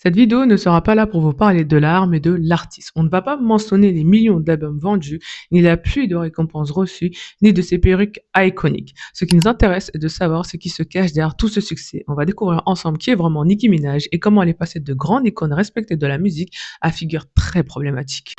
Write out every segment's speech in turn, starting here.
Cette vidéo ne sera pas là pour vous parler de l'art, mais de l'artiste. On ne va pas mentionner les millions d'albums vendus, ni la pluie de récompenses reçues, ni de ses perruques iconiques. Ce qui nous intéresse est de savoir ce qui se cache derrière tout ce succès. On va découvrir ensemble qui est vraiment Nicki Minaj et comment elle est passée de grande icône respectée de la musique à figure très problématique.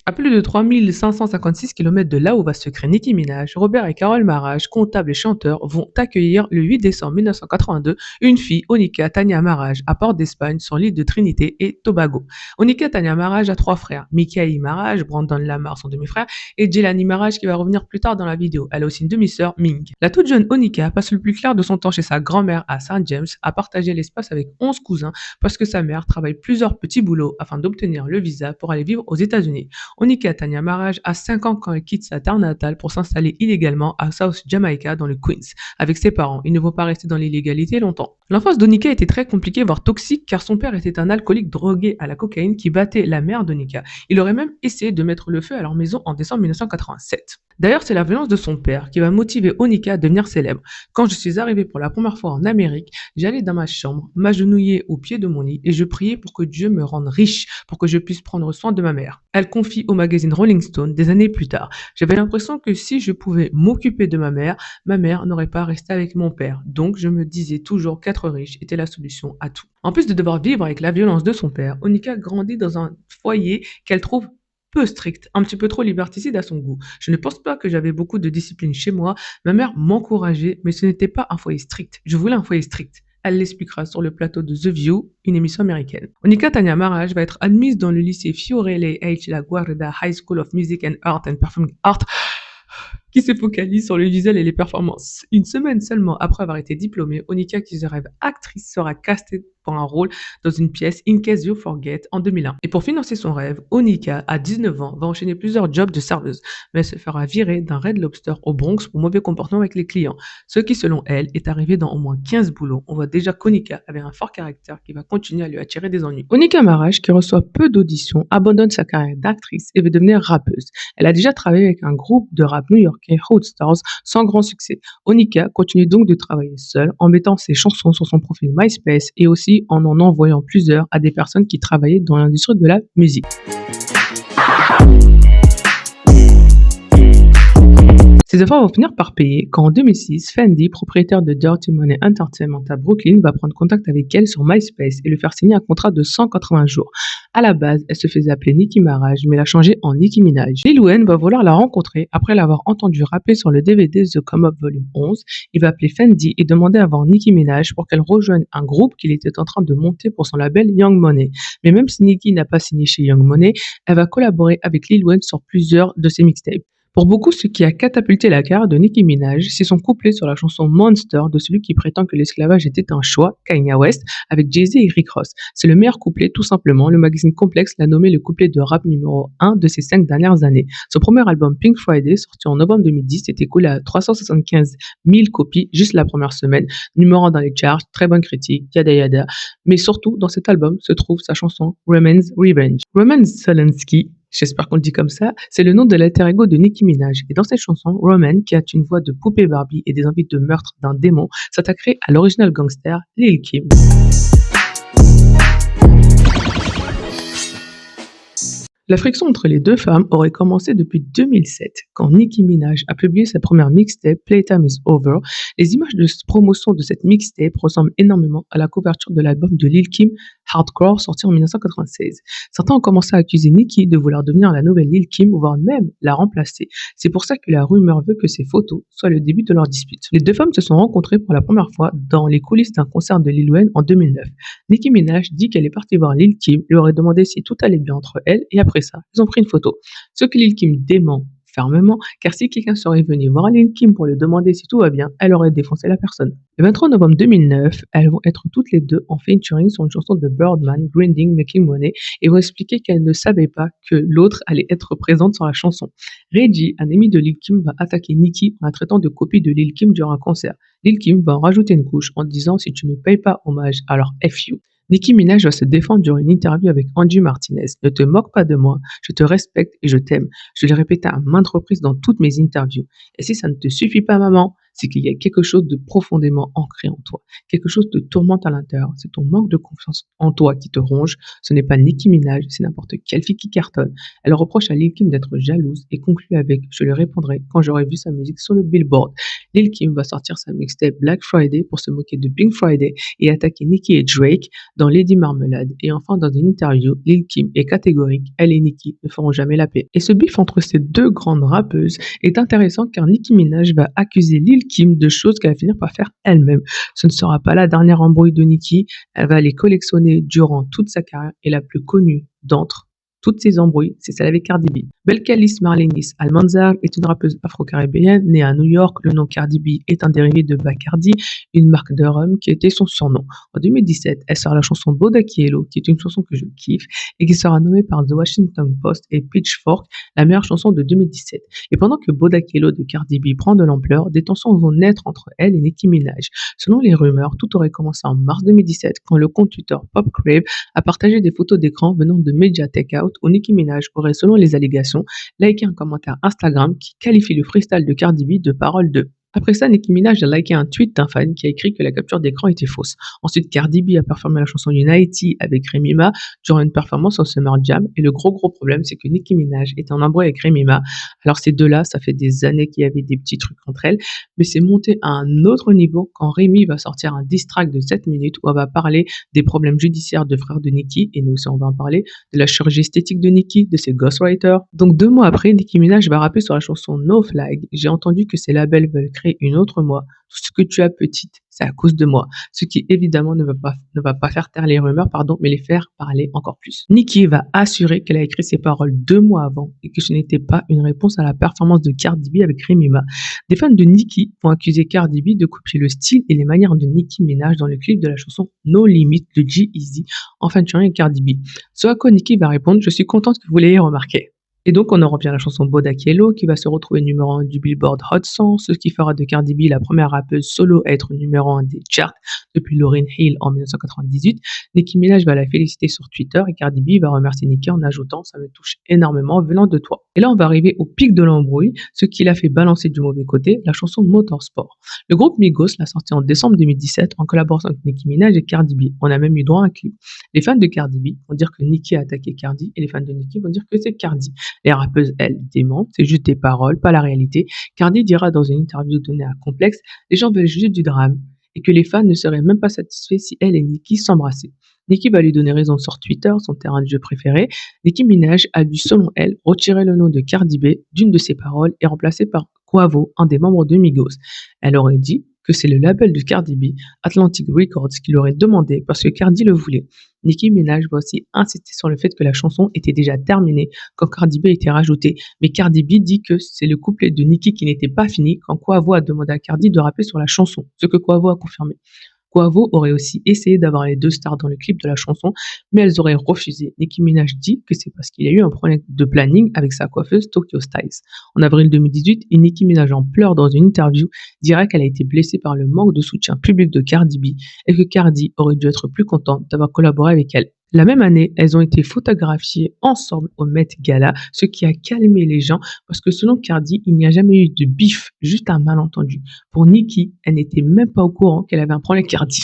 À plus de 3556 km de là où va se créer Nicki Minaj, Robert et Carole Maraj, comptables et chanteurs, vont accueillir le 8 décembre 1982 une fille, Onika Tanya Maraj, à Port d'Espagne sur l'île de Trinité et Tobago. Onika Tanya Maraj a trois frères, Michael Maraj, Brandon Lamar, son demi-frère, et Jelani Maraj qui va revenir plus tard dans la vidéo. Elle a aussi une demi-sœur, Ming. La toute jeune Onika passe le plus clair de son temps chez sa grand-mère à Saint James, à partager l'espace avec 11 cousins parce que sa mère travaille plusieurs petits boulots afin d'obtenir le visa pour aller vivre aux États-Unis. Onika Tanya Maraj a 5 ans quand elle quitte sa terre natale pour s'installer illégalement à South Jamaica dans le Queens avec ses parents. Il ne faut pas rester dans l'illégalité longtemps. L'enfance d'Onika était très compliquée, voire toxique, car son père était un alcoolique drogué à la cocaïne qui battait la mère d'Onika. Il aurait même essayé de mettre le feu à leur maison en décembre 1987. D'ailleurs, c'est la violence de son père qui va motiver Onika à devenir célèbre. Quand je suis arrivée pour la première fois en Amérique, j'allais dans ma chambre, m'agenouiller au pied de mon lit et je priais pour que Dieu me rende riche, pour que je puisse prendre soin de ma mère. Elle confie au magazine Rolling Stone des années plus tard. J'avais l'impression que si je pouvais m'occuper de ma mère n'aurait pas resté avec mon père. Donc je me disais toujours qu'être riche était la solution à tout. En plus de devoir vivre avec la violence de son père, Onika grandit dans un foyer qu'elle trouve peu strict, un petit peu trop liberticide à son goût. Je ne pense pas que j'avais beaucoup de discipline chez moi. Ma mère m'encourageait, mais ce n'était pas un foyer strict. Je voulais un foyer strict. Elle l'expliquera sur le plateau de The View, une émission américaine. Onika Tanya Maraj va être admise dans le lycée Fiorelli H. La Guarda High School of Music and Art and Performing Art, qui se focalise sur le visuel et les performances. Une semaine seulement après avoir été diplômée, Onika, qui se rêve actrice, sera castée pour un rôle dans une pièce In Case You Forget en 2001. Et pour financer son rêve, Onika, à 19 ans, va enchaîner plusieurs jobs de serveuse, mais elle se fera virer d'un Red Lobster au Bronx pour mauvais comportement avec les clients, ce qui selon elle est arrivé dans au moins 15 boulots. On voit déjà qu'Onika avait un fort caractère qui va continuer à lui attirer des ennuis. Onika Maraj, qui reçoit peu d'auditions, abandonne sa carrière d'actrice et veut devenir rappeuse. Elle a déjà travaillé avec un groupe de rap new-yorkais, Hot Stars, sans grand succès. Onika continue donc de travailler seule en mettant ses chansons sur son profil MySpace et aussi en envoyant plusieurs à des personnes qui travaillaient dans l'industrie de la musique. Ces efforts vont finir par payer quand en 2006, Fendi, propriétaire de Dirty Money Entertainment à Brooklyn, va prendre contact avec elle sur MySpace et lui faire signer un contrat de 180 jours. À la base, elle se faisait appeler Nicki Maraj, mais l'a changé en Nicki Minaj. Lil Wayne va vouloir la rencontrer après l'avoir entendu rapper sur le DVD The Come Up Volume 11. Il va appeler Fendi et demander à voir Nicki Minaj pour qu'elle rejoigne un groupe qu'il était en train de monter pour son label Young Money. Mais même si Nicki n'a pas signé chez Young Money, elle va collaborer avec Lil Wayne sur plusieurs de ses mixtapes. Pour beaucoup, ce qui a catapulté la carrière de Nicki Minaj, c'est son couplet sur la chanson Monster de celui qui prétend que l'esclavage était un choix, Kanye West, avec Jay-Z et Rick Ross. C'est le meilleur couplet, tout simplement. Le magazine Complex l'a nommé le couplet de rap numéro 1 de ces 5 dernières années. Son premier album Pink Friday, sorti en novembre 2010, est écoulé à 375 000 copies juste la première semaine, numéro 1 dans les charts, très bonne critique, yada yada. Mais surtout, dans cet album se trouve sa chanson Roman's Revenge. Roman Zelensky, j'espère qu'on le dit comme ça, c'est le nom de l'alter ego de Nicki Minaj. Et dans cette chanson, Roman, qui a une voix de poupée Barbie et des envies de meurtre d'un démon, s'attaquerait à l'original gangster Lil Kim. La friction entre les deux femmes aurait commencé depuis 2007, quand Nicki Minaj a publié sa première mixtape Playtime is Over. Les images de promotion de cette mixtape ressemblent énormément à la couverture de l'album de Lil Kim, Hardcore, sorti en 1996. Certains ont commencé à accuser Nicki de vouloir devenir la nouvelle Lil Kim, voire même la remplacer. C'est pour ça que la rumeur veut que ces photos soient le début de leur dispute. Les deux femmes se sont rencontrées pour la première fois dans les coulisses d'un concert de Lil Wayne en 2009. Nicki Minaj dit qu'elle est partie voir Lil Kim, lui aurait demandé si tout allait bien entre elles, et après ça, ils ont pris une photo. Ce que Lil Kim dément fermement, car si quelqu'un serait venu voir Lil Kim pour lui demander si tout va bien, elle aurait défoncé la personne. Le 23 novembre 2009, elles vont être toutes les deux en featuring sur une chanson de Birdman, Grinding Making Money, et vont expliquer qu'elles ne savaient pas que l'autre allait être présente sur la chanson. Reggie, un ami de Lil Kim, va attaquer Nicki en la traitant de copie de Lil Kim durant un concert. Lil Kim va en rajouter une couche en disant si tu ne payes pas hommage, alors F you. Nicki Minaj va se défendre durant une interview avec Angie Martinez. Ne te moque pas de moi, je te respecte et je t'aime. Je l'ai répété à maintes reprises dans toutes mes interviews. Et si ça ne te suffit pas, maman, c'est qu'il y a quelque chose de profondément ancré en toi. Quelque chose te tourmente à l'intérieur. C'est ton manque de confiance en toi qui te ronge. Ce n'est pas Nicki Minaj, c'est n'importe quelle fille qui cartonne. Elle reproche à Lil Kim d'être jalouse et conclut avec: je lui répondrai quand j'aurai vu sa musique sur le Billboard. Lil Kim va sortir sa mixtape Black Friday pour se moquer de Pink Friday et attaquer Nicki et Drake dans Lady Marmalade. Et enfin, dans une interview, Lil Kim est catégorique, elle et Nicki ne feront jamais la paix. Et ce bif entre ces deux grandes rappeuses est intéressant car Nicki Minaj va accuser Lil Kim de choses qu'elle va finir par faire elle-même. Ce ne sera pas la dernière embrouille de Nicki, elle va les collectionner durant toute sa carrière et la plus connue d'entre toutes ces embrouilles, c'est celle avec Cardi B. Belcalis Marlenis Almanzar est une rappeuse afro-caribéenne née à New York. Le nom Cardi B est un dérivé de Bacardi, une marque de rhum qui était son surnom. En 2017, elle sort la chanson Bodak Yellow, qui est une chanson que je kiffe et qui sera nommée par The Washington Post et Pitchfork la meilleure chanson de 2017. Et pendant que Bodak Yellow de Cardi B prend de l'ampleur, des tensions vont naître entre elle et Nicki Minaj. Selon les rumeurs, tout aurait commencé en mars 2017 quand le compte Twitter PopCrave a partagé des photos d'écran venant de Media Takeout où Nicki Minaj aurait, selon les allégations, liké un commentaire Instagram qui qualifie le freestyle de Cardi B de parole de. Après ça, Nicki Minaj a liké un tweet d'un fan qui a écrit que la capture d'écran était fausse. Ensuite, Cardi B a performé la chanson Unity avec Remy Ma durant une performance au Summer Jam. Et le gros problème, c'est que Nicki Minaj était en embrouille avec Remy Ma. Alors ces deux-là, ça fait des années qu'il y avait des petits trucs entre elles, mais c'est monté à un autre niveau quand Remy va sortir un diss track de 7 minutes où elle va parler des problèmes judiciaires de frères de Nicki, et nous aussi on va en parler, de la chirurgie esthétique de Nicki, de ses ghostwriters. Donc 2 mois après, Nicki Minaj va rapper sur la chanson No Flag. J'ai entendu que ses labels veulent créer une autre moi. Tout ce que tu as petite, c'est à cause de moi. Ce qui évidemment ne va pas faire taire les rumeurs, mais les faire parler encore plus. Nicki va assurer qu'elle a écrit ces paroles 2 mois avant et que ce n'était pas une réponse à la performance de Cardi B avec Remy Ma. Des fans de Nicki vont accuser Cardi B de copier le style et les manières de Nicki Minaj dans le clip de la chanson No Limit de G-Eazy en featuring avec Cardi B. Ce à quoi Nicki va répondre: je suis contente que vous l'ayez remarqué. Et donc, on en revient à la chanson Bodak Yellow qui va se retrouver numéro 1 du Billboard Hot 100, ce qui fera de Cardi B la première rappeuse solo à être numéro 1 des charts depuis Lauryn Hill en 1998. Nicki Minaj va la féliciter sur Twitter et Cardi B va remercier Nicki en ajoutant: ça me touche énormément venant de toi. Et là, on va arriver au pic de l'embrouille, ce qui l'a fait balancer du mauvais côté, la chanson Motorsport. Le groupe Migos l'a sortie en décembre 2017 en collaboration avec Nicki Minaj et Cardi B. On a même eu droit à un clip. Les fans de Cardi B vont dire que Nicki a attaqué Cardi et les fans de Nicki vont dire que c'est Cardi. Les rappeuses, elles, démentent, c'est juste des paroles, pas la réalité. Cardi dira dans une interview donnée à Complex: les gens veulent juste du drame et que les fans ne seraient même pas satisfaits si elle et Nicki s'embrassaient. Nicki va lui donner raison sur Twitter, son terrain de jeu préféré. Nicki Minaj a dû, selon elle, retirer le nom de Cardi B d'une de ses paroles et remplacer par Quavo, un des membres de Migos. Elle aurait dit que c'est le label de Cardi B, Atlantic Records, qui l'aurait demandé parce que Cardi le voulait. Nicki Minaj va aussi insister sur le fait que la chanson était déjà terminée quand Cardi B a été rajoutée, mais Cardi B dit que c'est le couplet de Nicki qui n'était pas fini quand Quavo a demandé à Cardi de rapper sur la chanson, ce que Quavo a confirmé. Quavo aurait aussi essayé d'avoir les deux stars dans le clip de la chanson, mais elles auraient refusé. Nicki Minaj dit que c'est parce qu'il y a eu un problème de planning avec sa coiffeuse Tokyo Styles. En avril 2018, Nicki Minaj en pleurs dans une interview, dirait qu'elle a été blessée par le manque de soutien public de Cardi B et que Cardi aurait dû être plus contente d'avoir collaboré avec elle. La même année, elles ont été photographiées ensemble au Met Gala, ce qui a calmé les gens parce que selon Cardi, il n'y a jamais eu de bif, juste un malentendu. Pour Nicki, elle n'était même pas au courant qu'elle avait un problème avec Cardi.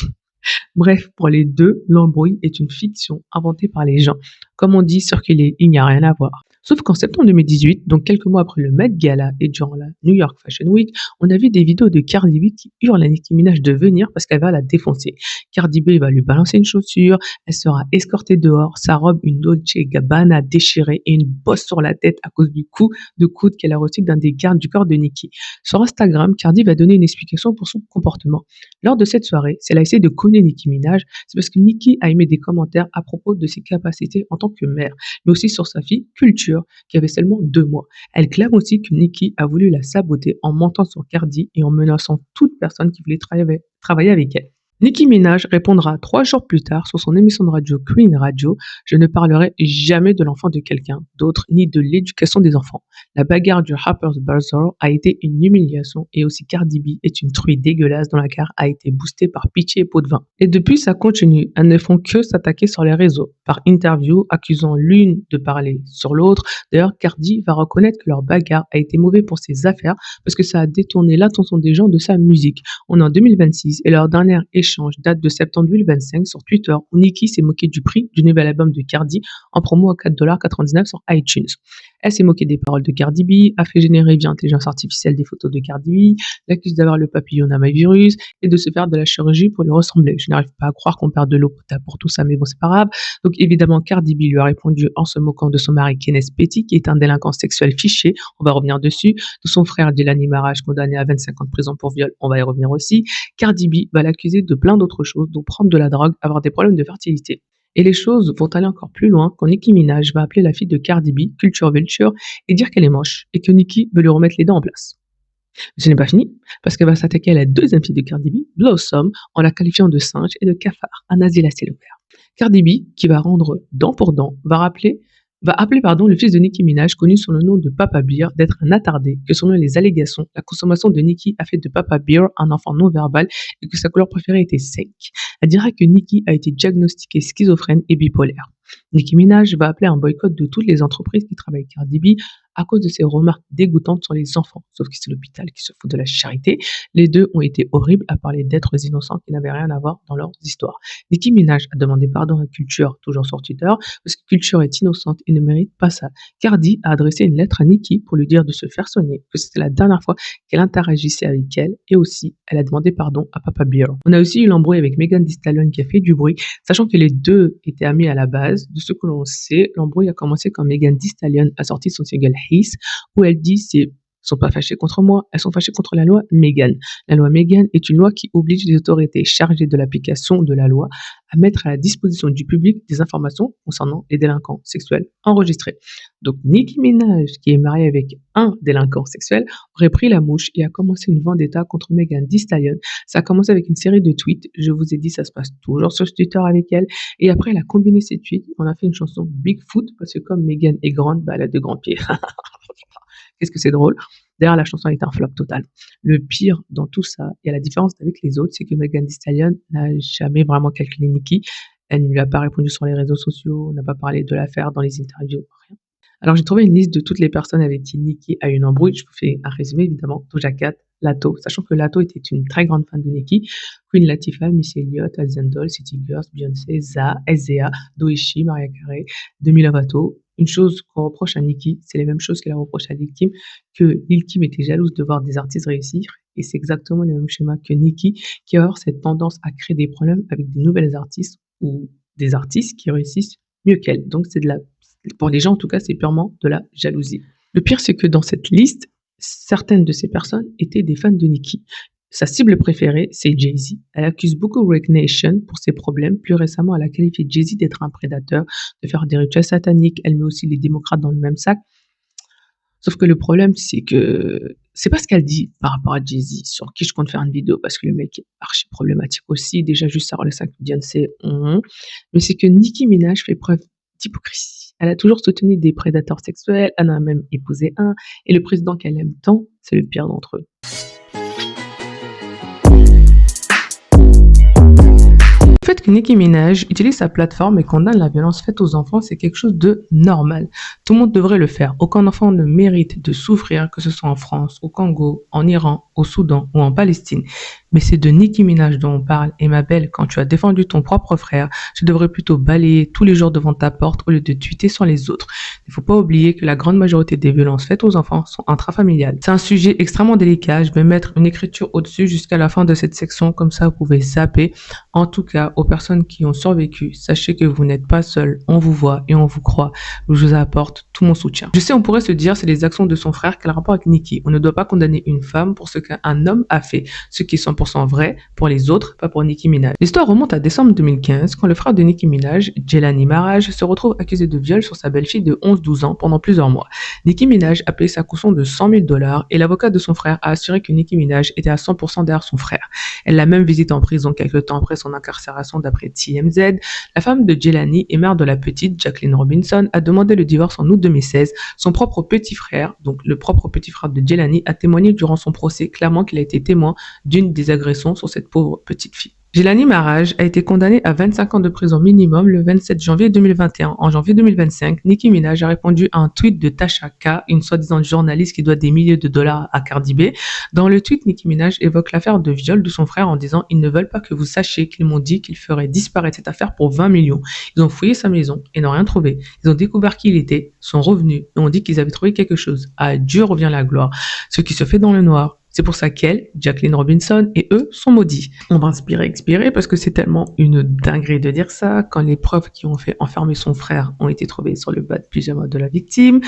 Bref, pour les deux, l'embrouille est une fiction inventée par les gens. Comme on dit, circuler, il n'y a rien à voir. Sauf qu'en septembre 2018, donc quelques mois après le Met Gala et durant la New York Fashion Week, on a vu des vidéos de Cardi B qui hurle à Nicki Minaj de venir parce qu'elle va la défoncer. Cardi B va lui balancer une chaussure, elle sera escortée dehors, sa robe une Dolce Gabbana déchirée et une bosse sur la tête à cause du coup de coude qu'elle a reçu d'un des gardes du corps de Nicki. Sur Instagram, Cardi va donner une explication pour son comportement. Lors de cette soirée, si elle a essayé de conner Nicki Minaj, c'est parce que Nicki a émis des commentaires à propos de ses capacités en tant que mère, mais aussi sur sa fille Culture, qui avait seulement 2 mois. Elle clame aussi que Nicki a voulu la saboter en mentant sur Cardi et en menaçant toute personne qui voulait travailler avec elle. Nicki Minaj répondra 3 jours plus tard sur son émission de radio Queen Radio: «Je ne parlerai jamais de l'enfant de quelqu'un d'autre ni de l'éducation des enfants. La bagarre du Harper's Bazaar a été une humiliation et aussi Cardi B est une truie dégueulasse dont la carrière a été boostée par pitié et pot de vin.» Et depuis, ça continue. Elles ne font que s'attaquer sur les réseaux, par interview, accusant l'une de parler sur l'autre. D'ailleurs, Cardi va reconnaître que leur bagarre a été mauvais pour ses affaires parce que ça a détourné l'attention des gens de sa musique. On est en 2026 et leur dernier échange date de septembre 2025 sur Twitter, où Nicki s'est moquée du prix du nouvel album de Cardi en promo à 4,99$ sur iTunes. Elle s'est moquée des paroles de Cardi B, a fait générer via intelligence artificielle des photos de Cardi B, l'accuse d'avoir le papillomavirus et de se faire de la chirurgie pour lui ressembler. Je n'arrive pas à croire qu'on perd de l'eau potable pour tout ça, mais bon, c'est pas grave. Donc évidemment, Cardi B lui a répondu en se moquant de son mari Kenneth Petty, qui est un délinquant sexuel fiché, on va revenir dessus, de son frère Dylan Maraj, condamné à 25 ans de prison pour viol, on va y revenir aussi. Cardi B va l'accuser de plein d'autres choses, dont prendre de la drogue, avoir des problèmes de fertilité. Et les choses vont aller encore plus loin quand Nicki Minaj va appeler la fille de Cardi B Culture Vulture et dire qu'elle est moche et que Nicki veut lui remettre les dents en place. Ce n'est pas fini, parce qu'elle va s'attaquer à la deuxième fille de Cardi B, Blossom, en la qualifiant de singe et de cafard, un asile à ciel ouvert. Cardi B, qui va rendre dent pour dent, va appeler le fils de Nicki Minaj, connu sous le nom de Papa Bear, d'être un attardé, que selon les allégations, la consommation de Nicki a fait de Papa Bear un enfant non verbal et que sa couleur préférée était sec. Elle dira que Nicki a été diagnostiquée schizophrène et bipolaire. Nicki Minaj va appeler un boycott de toutes les entreprises qui travaillent avec Cardi B à cause de ses remarques dégoûtantes sur les enfants. Sauf que c'est l'hôpital qui se fout de la charité. Les deux ont été horribles à parler d'êtres innocents qui n'avaient rien à voir dans leurs histoires. Nicki Minaj a demandé pardon à Culture, toujours sur Twitter, parce que Culture est innocente et ne mérite pas ça. Cardi a adressé une lettre à Nicki pour lui dire de se faire soigner, que c'était la dernière fois qu'elle interagissait avec elle, et aussi, elle a demandé pardon à Papa Bear. On a aussi eu l'embrouille avec Megan Thee Stallion qui a fait du bruit, sachant que les deux étaient amis à la base. De ce que l'on sait, l'embrouille a commencé quand Megan Thee Stallion a sorti son single Heath, où elle dit ils sont pas fâchés contre moi, elles sont fâchées contre la loi Megan. La loi Megan est une loi qui oblige les autorités chargées de l'application de la loi à mettre à la disposition du public des informations concernant les délinquants sexuels enregistrés. Donc Nicki Minaj, qui est mariée avec un délinquant sexuel, aurait pris la mouche et a commencé une vendetta contre Megan Thee Stallion. Ça a commencé avec une série de tweets, je vous ai dit ça se passe toujours sur Twitter avec elle, et après elle a combiné ces tweets, on a fait une chanson Bigfoot, parce que comme Megan est grande, elle a de grands pieds. Qu'est-ce que c'est drôle. D'ailleurs, la chanson est un flop total. Le pire dans tout ça, et à la différence avec les autres, c'est que Megan Thee Stallion n'a jamais vraiment calculé Nicki. Elle ne lui a pas répondu sur les réseaux sociaux, n'a pas parlé de l'affaire dans les interviews, rien. Alors, j'ai trouvé une liste de toutes les personnes avec qui Nicki a eu une embrouille. Je vous fais un résumé, évidemment. Doja Cat, Latto, sachant que Latto était une très grande fan de Nicki. Queen Latifah, Missy Elliott, Azandol, City Girls, Beyoncé, Za, SZA, Doechii, Mariah Carey, Demi Lovato. Une chose qu'on reproche à Nicki, c'est les mêmes choses qu'elle reproche à Lil Kim, que Lil Kim était jalouse de voir des artistes réussir, et c'est exactement le même schéma que Nicki, qui va avoir cette tendance à créer des problèmes avec des nouvelles artistes ou des artistes qui réussissent mieux qu'elle. Donc pour les gens en tout cas, c'est purement de la jalousie. Le pire, c'est que dans cette liste, certaines de ces personnes étaient des fans de Nicki. Sa cible préférée, c'est Jay-Z. Elle accuse beaucoup Rick Nation pour ses problèmes. Plus récemment, elle a qualifié Jay-Z d'être un prédateur, de faire des rituels sataniques. Elle met aussi les démocrates dans le même sac. Sauf que le problème, c'est que c'est pas ce qu'elle dit par rapport à Jay-Z, sur qui je compte faire une vidéo, parce que le mec est archi problématique aussi. Déjà, juste sa relation avec Beyoncé, mais c'est que Nicki Minaj fait preuve d'hypocrisie. Elle a toujours soutenu des prédateurs sexuels, elle en a même épousé un, et le président qu'elle aime tant, c'est le pire d'entre eux. Le fait que Nicki Minaj utilise sa plateforme et condamne la violence faite aux enfants, c'est quelque chose de normal. Tout le monde devrait le faire. Aucun enfant ne mérite de souffrir, que ce soit en France, au Congo, en Iran, au Soudan ou en Palestine. Mais c'est de Nicki Minaj dont on parle. Et ma belle, quand tu as défendu ton propre frère, tu devrais plutôt balayer tous les jours devant ta porte au lieu de tweeter sur les autres. Il ne faut pas oublier que la grande majorité des violences faites aux enfants sont intrafamiliales. C'est un sujet extrêmement délicat. Je vais mettre une écriture au-dessus jusqu'à la fin de cette section. Comme ça, vous pouvez zapper. En tout cas, aux personnes qui ont survécu, sachez que vous n'êtes pas seuls. On vous voit et on vous croit. Je vous apporte tout mon soutien. Je sais, on pourrait se dire, c'est les actions de son frère qui a le rapport avec Nicki. On ne doit pas condamner une femme pour ce qu'un homme a fait. Ceux qui sont 100% vrai pour les autres, pas pour Nicki Minaj. L'histoire remonte à décembre 2015 quand le frère de Nicki Minaj, Jelani Maraj, se retrouve accusé de viol sur sa belle-fille de 11-12 ans pendant plusieurs mois. Nicki Minaj a payé sa caution de $100 000 et l'avocat de son frère a assuré que Nicki Minaj était à 100% derrière son frère. Elle l'a même visité en prison quelques temps après son incarcération d'après TMZ. La femme de Jelani et mère de la petite, Jacqueline Robinson, a demandé le divorce en août 2016. Son propre petit frère, donc le propre petit frère de Jelani, a témoigné durant son procès clairement qu'il a été témoin d'une des agressions sur cette pauvre petite fille. Jelani Maraj a été condamné à 25 ans de prison minimum le 27 janvier 2021. En janvier 2025, Nicki Minaj a répondu à un tweet de Tasha K, une soi-disant journaliste qui doit des milliers de dollars à Cardi B. Dans le tweet, Nicki Minaj évoque l'affaire de viol de son frère en disant « Ils ne veulent pas que vous sachiez qu'ils m'ont dit qu'ils feraient disparaître cette affaire pour 20 millions. Ils ont fouillé sa maison et n'ont rien trouvé. Ils ont découvert qui il était, sont revenus et ont dit qu'ils avaient trouvé quelque chose. À Dieu revient la gloire. Ce qui se fait dans le noir. C'est pour ça qu'elle, Jacqueline Robinson et eux sont maudits. » On va inspirer, expirer parce que c'est tellement une dinguerie de dire ça quand les preuves qui ont fait enfermer son frère ont été trouvées sur le bas de pyjama de la victime,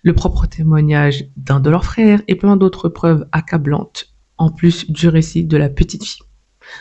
le propre témoignage d'un de leurs frères et plein d'autres preuves accablantes en plus du récit de la petite fille.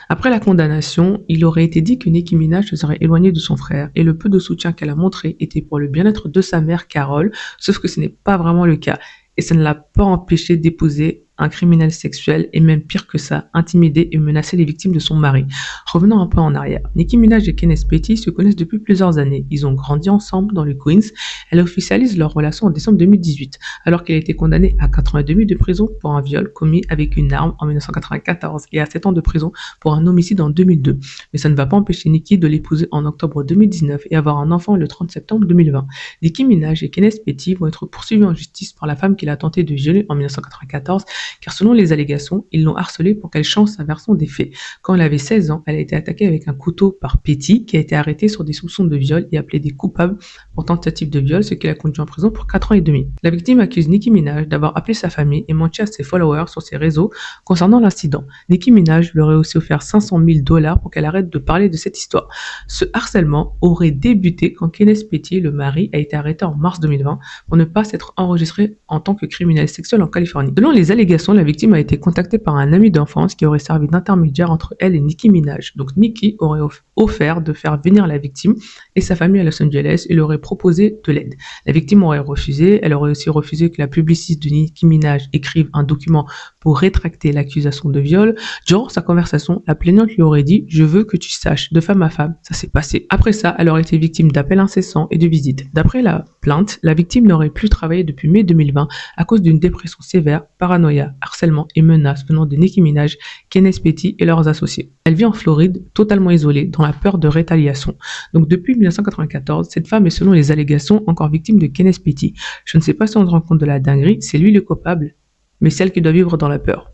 Après la condamnation, il aurait été dit que Nicki Minaj se serait éloignée de son frère et le peu de soutien qu'elle a montré était pour le bien-être de sa mère Carole, sauf que ce n'est pas vraiment le cas et ça ne l'a pas empêché d'épouser un criminel sexuel et même pire que ça, intimider et menacer les victimes de son mari. Revenons un peu en arrière. Nicki Minaj et Kenneth Petty se connaissent depuis plusieurs années. Ils ont grandi ensemble dans le Queens. Elle officialise leur relation en décembre 2018, alors qu'elle a été condamnée à 4 ans et demi de prison pour un viol commis avec une arme en 1994 et à 7 ans de prison pour un homicide en 2002. Mais ça ne va pas empêcher Nicki de l'épouser en octobre 2019 et avoir un enfant le 30 septembre 2020. Nicki Minaj et Kenneth Petty vont être poursuivis en justice par la femme qu'il a tenté de violer en 1994 car selon les allégations, ils l'ont harcelée pour qu'elle change sa version des faits. Quand elle avait 16 ans, elle a été attaquée avec un couteau par Petty, qui a été arrêté sur des soupçons de viol et appelé des coupables pour tentative de viol, ce qui l'a conduit en prison pour 4 ans et demi. La victime accuse Nicki Minaj d'avoir appelé sa famille et menti à ses followers sur ses réseaux concernant l'incident. Nicki Minaj lui aurait aussi offert $500 000 pour qu'elle arrête de parler de cette histoire. Ce harcèlement aurait débuté quand Kenneth Petty, le mari, a été arrêté en mars 2020 pour ne pas s'être enregistré en tant que criminel sexuel en Californie. Selon les allégations, la victime a été contactée par un ami d'enfance qui aurait servi d'intermédiaire entre elle et Nicki Minaj. Donc Nicki aurait offert de faire venir la victime et sa famille à Los Angeles et lui aurait proposé de l'aide. La victime aurait refusé, elle aurait aussi refusé que la publiciste de Nicki Minaj écrive un document pour rétracter l'accusation de viol. Durant sa conversation, la plaignante lui aurait dit « Je veux que tu saches, de femme à femme, ça s'est passé ». Après ça, elle aurait été victime d'appels incessants et de visites. D'après la plainte, la victime n'aurait plus travaillé depuis mai 2020 à cause d'une dépression sévère, paranoïa, harcèlement et menaces venant de Nicki Minaj, Kenneth Petty et leurs associés. Elle vit en Floride, totalement isolée, dans la peur de rétaliation. Donc depuis 1994, cette femme est selon les allégations encore victime de Kenneth Petty. Je ne sais pas si on se rend compte de la dinguerie, c'est lui le coupable, mais celle qui doit vivre dans la peur.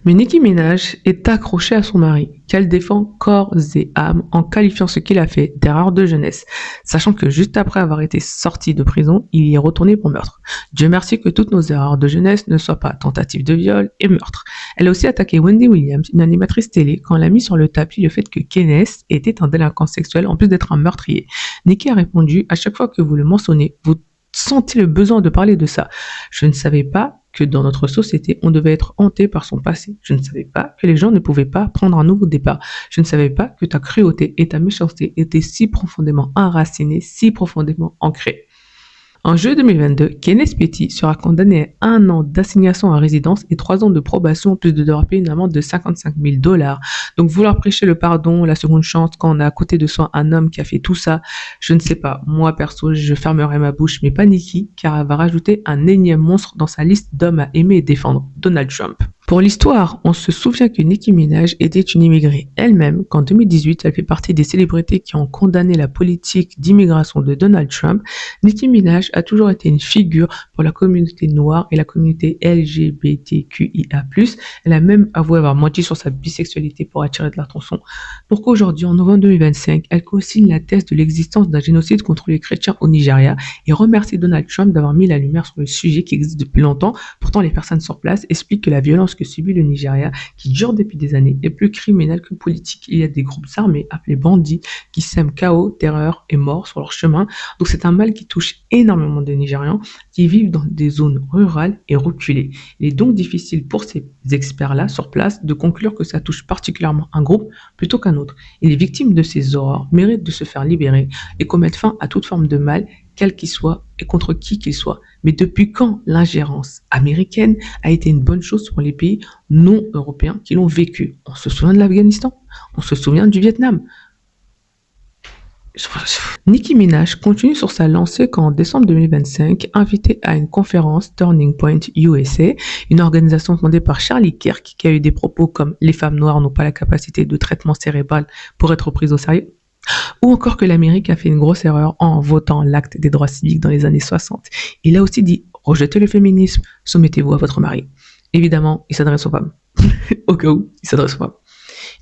Mais Nicki Minaj est accrochée à son mari, qu'elle défend corps et âme en qualifiant ce qu'il a fait d'erreur de jeunesse, sachant que juste après avoir été sorti de prison, il y est retourné pour meurtre. Dieu merci que toutes nos erreurs de jeunesse ne soient pas tentative de viol et meurtre. Elle a aussi attaqué Wendy Williams, une animatrice télé, quand elle a mis sur le tapis le fait que Kenneth était un délinquant sexuel en plus d'être un meurtrier. Nicki a répondu « À chaque fois que vous le mentionnez, vous sentez le besoin de parler de ça. Je ne savais pas que dans notre société, on devait être hanté par son passé. Je ne savais pas que les gens ne pouvaient pas prendre un nouveau départ. Je ne savais pas que ta cruauté et ta méchanceté étaient si profondément enracinées, si profondément ancrées. » En juillet 2022, Kenneth Petty sera condamné à 1 an d'assignation à résidence et 3 ans de probation, en plus de devoir payer une amende de $55 000. Donc vouloir prêcher le pardon, la seconde chance, quand on a à côté de soi un homme qui a fait tout ça, je ne sais pas. Moi, perso, je fermerai ma bouche, mais pas Nicki, car elle va rajouter un énième monstre dans sa liste d'hommes à aimer et défendre, Donald Trump. Pour l'histoire, on se souvient que Nicki Minaj était une immigrée elle-même, qu'en 2018, elle fait partie des célébrités qui ont condamné la politique d'immigration de Donald Trump. Nicki Minaj a toujours été une figure pour la communauté noire et la communauté LGBTQIA+. Elle a même avoué avoir menti sur sa bisexualité pour attirer de l'attention. Pour qu'aujourd'hui, en novembre 2025, elle co-signe la thèse de l'existence d'un génocide contre les chrétiens au Nigeria et remercie Donald Trump d'avoir mis la lumière sur le sujet qui existe depuis longtemps. Pourtant, les personnes sur place expliquent que la violence que subit le Nigeria, qui dure depuis des années, est plus criminel que politique. Il y a des groupes armés appelés bandits qui sèment chaos, terreur et mort sur leur chemin. Donc c'est un mal qui touche énormément de Nigérians qui vivent dans des zones rurales et reculées. Il est donc difficile pour ces experts-là sur place de conclure que ça touche particulièrement un groupe plutôt qu'un autre. Et les victimes de ces horreurs méritent de se faire libérer et qu'on mette fin à toute forme de mal, quel qu'il soit et contre qui qu'il soit. Mais depuis quand l'ingérence américaine a été une bonne chose pour les pays non européens qui l'ont vécu? On se souvient de l'Afghanistan, on se souvient du Vietnam. Nicki Minaj continue sur sa lancée quand en décembre 2025, invitée à une conférence Turning Point USA, une organisation fondée par Charlie Kirk qui a eu des propos comme «Les femmes noires n'ont pas la capacité de traitement cérébral pour être prises au sérieux», ou encore que l'Amérique a fait une grosse erreur en votant l'acte des droits civiques dans les années 60. Il a aussi dit «Rejetez le féminisme, soumettez-vous à votre mari». Évidemment, il s'adresse aux femmes. Au cas où, il s'adresse aux femmes.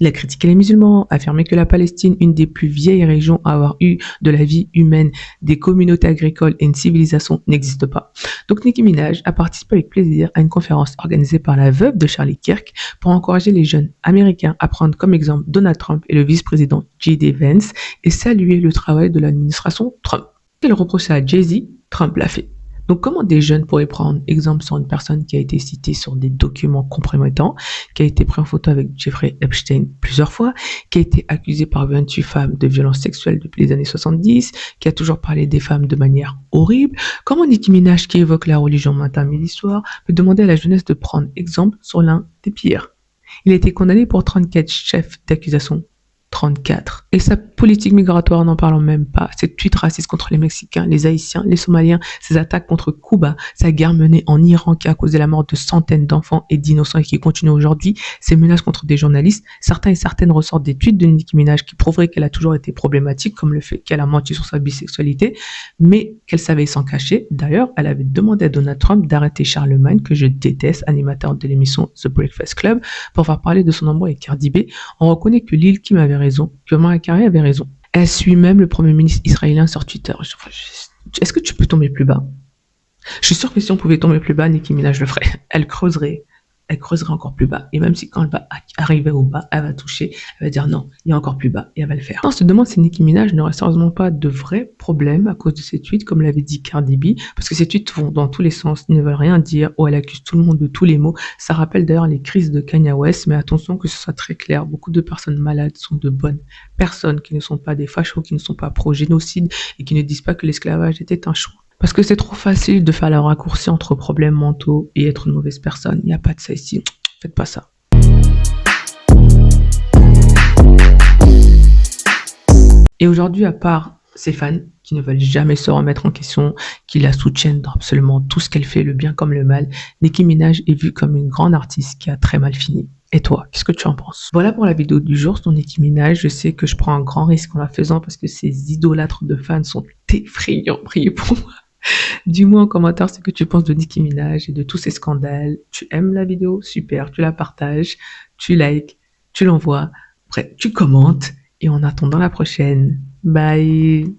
Il a critiqué les musulmans, affirmé que la Palestine, une des plus vieilles régions à avoir eu de la vie humaine, des communautés agricoles et une civilisation, n'existe pas. Donc Nicki Minaj a participé avec plaisir à une conférence organisée par la veuve de Charlie Kirk pour encourager les jeunes américains à prendre comme exemple Donald Trump et le vice-président J.D. Vance et saluer le travail de l'administration Trump. Elle reprochait à Jay-Z, Trump l'a fait. Donc, comment des jeunes pourraient prendre exemple sur une personne qui a été citée sur des documents compromettants, qui a été pris en photo avec Jeffrey Epstein plusieurs fois, qui a été accusé par 28 femmes de violences sexuelles depuis les années 70, qui a toujours parlé des femmes de manière horrible? Comment Nicki Minaj, qui évoque la religion matin, midi, soir, peut demander à la jeunesse de prendre exemple sur l'un des pires? Il a été condamné pour 34 chefs d'accusation. 34. Et sa politique migratoire, n'en parlons même pas. Ses tweets racistes contre les Mexicains, les Haïtiens, les Somaliens, ses attaques contre Cuba, sa guerre menée en Iran qui a causé la mort de centaines d'enfants et d'innocents et qui continue aujourd'hui, ses menaces contre des journalistes. Certains et certaines ressortent des tweets de Nicki Minaj qui prouveraient qu'elle a toujours été problématique, comme le fait qu'elle a menti sur sa bisexualité, mais qu'elle savait s'en cacher. D'ailleurs, elle avait demandé à Donald Trump d'arrêter Charlemagne, que je déteste, animateur de l'émission The Breakfast Club, pour faire parler de son amour avec Cardi B. On reconnaît que Lil Kim avait raison, que Mariah Carey avait raison. Elle suit même le premier ministre israélien sur Twitter. Est-ce que tu peux tomber plus bas? Je suis sûre que si on pouvait tomber plus bas, Nicki Minaj le ferait. Elle creuserait encore plus bas. Et même si quand elle va arriver au bas, elle va toucher, elle va dire non, il y a encore plus bas, et elle va le faire. On se demande si Nicki Minaj n'aurait sérieusement pas de vrais problèmes à cause de ses tweets, comme l'avait dit Cardi B, parce que ses tweets vont dans tous les sens, ils ne veulent rien dire, ou elle accuse tout le monde de tous les mots. Ça rappelle d'ailleurs les crises de Kanye West, mais attention que ce soit très clair, beaucoup de personnes malades sont de bonnes personnes, qui ne sont pas des fachos, qui ne sont pas pro-génocide, et qui ne disent pas que l'esclavage était un choix. Parce que c'est trop facile de faire le raccourci entre problèmes mentaux et être une mauvaise personne. Il n'y a pas de ça ici. Faites pas ça. Et aujourd'hui, à part ses fans qui ne veulent jamais se remettre en question, qui la soutiennent dans absolument tout ce qu'elle fait, le bien comme le mal, Nicki Minaj est vue comme une grande artiste qui a très mal fini. Et toi, qu'est-ce que tu en penses? Voilà pour la vidéo du jour sur Nicki Minaj. Je sais que je prends un grand risque en la faisant parce que ces idolâtres de fans sont effrayants. Priez pour moi. Dis-moi en commentaire ce que tu penses de Nicki Minaj et de tous ces scandales. Tu aimes la vidéo? Super, tu la partages, tu likes, tu l'envoies, après tu commentes et on attend dans la prochaine. Bye!